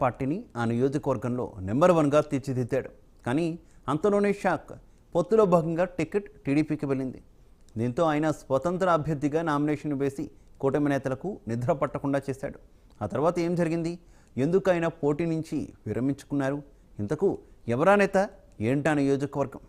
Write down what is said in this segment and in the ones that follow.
పార్టీని ఆ నియోజకవర్గంలో నెంబర్ 1గా తీర్చిదిద్దాడు. కానీ అంతలోనే షాక్. పొత్తులో భాగంగా టికెట్ టీడీపీకి వెళ్ళింది. దీంతో ఆయన స్వతంత్ర అభ్యర్థిగా నామినేషన్ వేసి కూటమి నేతలకు నిద్ర పట్టకుండా చేశాడు. ఆ తర్వాత ఏం జరిగింది? ఎందుకు ఆయన పోటీ నుంచి విరమించుకున్నారు? ఇంతకు ఎవరా నేత? ఏంటా నియోజకవర్గం?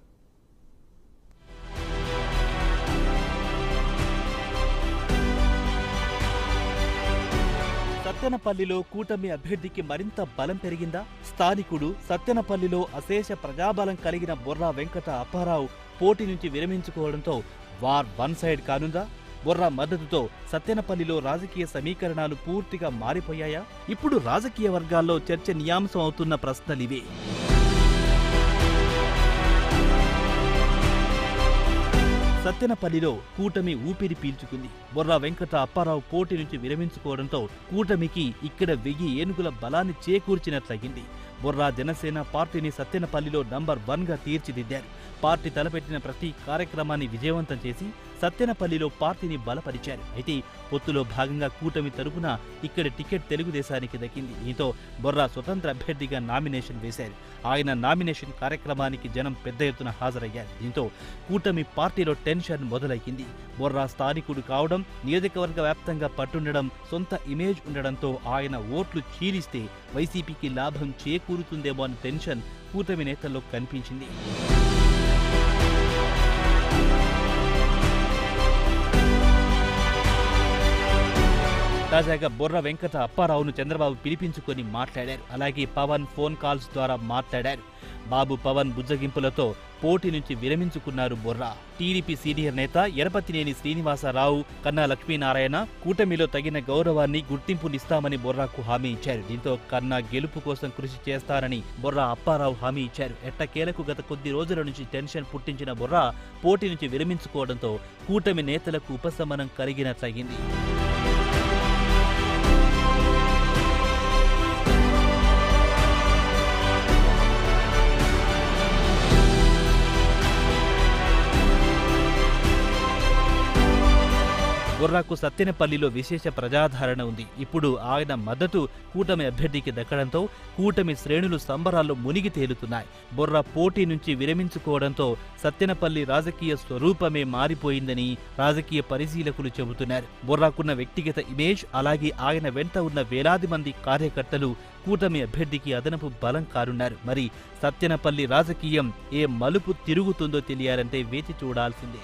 సత్తెనపల్లిలో కూటమి అభ్యర్థికి మరింత బలం పెరిగిందా? స్థానికుడు, సత్తెనపల్లిలో అశేష ప్రజాబలం కలిగిన బొర్రా వెంకట అప్పారావు పోటీ నుంచి విరమించుకోవడంతో వార్ వన్ సైడ్ కానుందా? బొర్రా మద్దతుతో సత్తెనపల్లిలో రాజకీయ సమీకరణాలు పూర్తిగా మారిపోయాయా? ఇప్పుడు రాజకీయ వర్గాల్లో చర్చనీయాంశం అవుతున్న ప్రశ్నలివే. సత్తెనపల్లిలో కూటమి ఊపిరి పీల్చుకుంది. బొర్రా వెంకట అప్పారావు పోటీ నుంచి విరమించుకోవడంతో కూటమికి ఇక్కడ 1000 ఏనుగుల బలాన్ని చేకూర్చినట్లయింది. బొర్రా జనసేన పార్టీని సత్తెనపల్లిలో నంబర్ 1గా తీర్చిదిద్దారు. పార్టీ తలపెట్టిన ప్రతి కార్యక్రమాన్ని విజయవంతం చేసి సత్తెనపల్లిలో పార్టీని బలపరిచారు. అయితే పొత్తులో భాగంగా కూటమి తరపున ఇక్కడి టికెట్ తెలుగుదేశానికి దక్కింది. దీంతో బొర్రా స్వతంత్ర అభ్యర్థిగా నామినేషన్ వేశారు. ఆయన నామినేషన్ కార్యక్రమానికి జనం పెద్ద ఎత్తున హాజరయ్యారు. దీంతో కూటమి పార్టీలో టెన్షన్ మొదలయ్యింది. బొర్రా స్థానికుడు కావడం, నియోజకవర్గ వ్యాప్తంగా పట్టుండడం, సొంత ఇమేజ్ ఉండడంతో ఆయన ఓట్లు చీలిస్తే వైసీపీకి లాభం చేకూరుతుందేమో అనే టెన్షన్ కూటమి నేతల్లో కనిపించింది. తాజాగా బొర్రా వెంకట అప్పారావును చంద్రబాబు పిలిపించుకొని మాట్లాడారు. అలాగే పవన్ ఫోన్ కాల్స్ ద్వారా మాట్లాడారు. బాబు పవన్ బుజ్జగింపులతో పోటీ నుంచి విరమించుకున్నారు బొర్రా. టీడీపీ సీనియర్ నేత ఎరపతినేని శ్రీనివాసరావు, కన్నా లక్ష్మీనారాయణ కూటమిలో తగిన గౌరవాన్ని, గుర్తింపునిస్తామని బొర్రాకు హామీ ఇచ్చారు. దీంతో కన్నా గెలుపు కోసం కృషి చేస్తారని బొర్రా అప్పారావు హామీ ఇచ్చారు. ఎట్టకేలకు గత కొద్ది రోజుల నుంచి టెన్షన్ పుట్టించిన బొర్రా పోటీ నుంచి విరమించుకోవడంతో కూటమి నేతలకు ఉపశమనం కలిగినట్లయింది. బొర్రాకు సత్తెనపల్లిలో విశేష ప్రజాదరణ ఉంది. ఇప్పుడు ఆయన మద్దతు కూటమి అభ్యర్థికి దక్కడంతో కూటమి శ్రేణులు సంబరాల్లో మునిగి తేలుతున్నాయి. బొర్రా పోటీ నుంచి విరమించుకోవడంతో సత్తెనపల్లి రాజకీయ స్వరూపమే మారిపోయిందని రాజకీయ పరిశీలకులు చెబుతున్నారు. బొర్రాకున్న వ్యక్తిగత ఇమేజ్, అలాగే ఆయన వెంట ఉన్న వేలాది మంది కార్యకర్తలు కూటమి అభ్యర్థికి అదనపు బలం కానున్నారు. మరి సత్తెనపల్లి రాజకీయం ఏ మలుపు తిరుగుతుందో తెలియాలంటే వేచి చూడాల్సిందే.